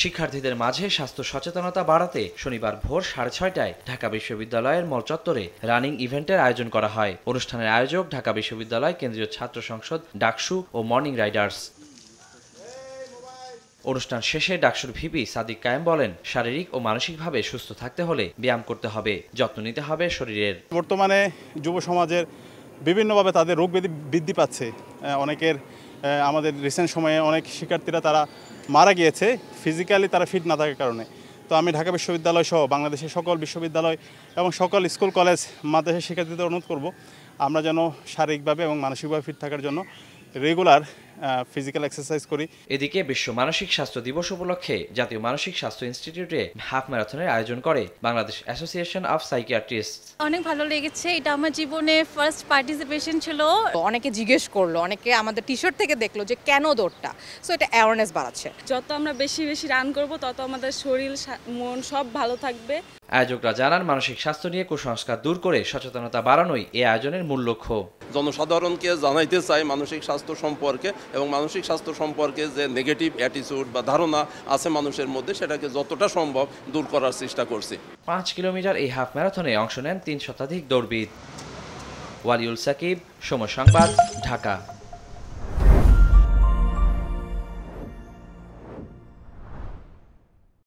শিক্ষার্থীদের মাঝে স্বাস্থ্য সচেতনতা বাড়াতে শনিবার ভোর 6:30টায় ঢাকা বিশ্ববিদ্যালয়ের মল চত্বরে রানিং ইভেন্টের আয়োজন করা হয়। অনুষ্ঠানের আয়োজক ঢাকা বিশ্ববিদ্যালয় কেন্দ্রীয় ছাত্র সংসদ, ডাকসু ও মর্নিং রাইডার্স। অনুষ্ঠান শেষে ডাকসুর ভিপি সাদিক কায়েম বলেন, শারীরিক ও মানসিকভাবে সুস্থ থাকতে হলে ব্যায়াম করতে হবে, যত্ন নিতে হবে শরীরের। বর্তমানে যুব সমাজের বিভিন্নভাবে তাদের রোগ ব্যাধি বৃদ্ধি পাচ্ছে। অনেকের আমাদের রিসেন্ট সময়ে অনেক শিক্ষার্থীরা তারা মারা গিয়েছে ফিজিক্যালি তারা ফিট না থাকার কারণে। তো আমি ঢাকা বিশ্ববিদ্যালয় সহ বাংলাদেশের সকল বিশ্ববিদ্যালয় এবং সকল স্কুল কলেজ মাদ্রাসার শিক্ষার্থীদের অনুরোধ করব আমরা যেন শারীরিকভাবে এবং মানসিকভাবে ফিট থাকার জন্য রেগুলার ফিজিক্যাল এক্সারসাইজ করি। এদিকে বিশ্ব মানসিক স্বাস্থ্য দিবস উপলক্ষে জাতীয় মানসিক স্বাস্থ্য ইনস্টিটিউটে হাফ ম্যারাথনের আয়োজন করে বাংলাদেশ অ্যাসোসিয়েশন অফ সাইকিয়াট্রিস্টস। অনেক ভালো লেগেছে, এটা আমার জীবনে ফার্স্ট পার্টিসিপেশন ছিল। অনেকে জিজ্ঞেস করলো, অনেকে আমাদের টি শার্ট থেকে দেখলো যে কেন দৌড়টা, সো এটা অ্যাওয়ারনেস বাড়াচ্ছে। যত আমরা বেশি বেশি রান করব তত আমাদের শরীর মন সব ভালো থাকবে। আয়োজকরা জানান, মানসিক স্বাস্থ্য নিয়ে কুসংস্কার দূর করে সচেতনতা বাড়ানোই এই আয়োজনের মূল লক্ষ্য। জনসাধারণকে জানাইতে চাই মানসিক স্বাস্থ্য সম্পর্কে এবং মানসিক স্বাস্থ্য সম্পর্কে যে নেগেটিভ অ্যাটিটিউড বা ধারণা আছে মানুষের মধ্যে সেটাকে যতটা সম্ভব দূর করার চেষ্টা করছি। 5 কিলোমিটার এই হাফ ম্যারাথনে অংশ নেন 3 শতাধিক দৌড়বিদ। ওয়ালিউল সাকিব, সময় সংবাদ, ঢাকা।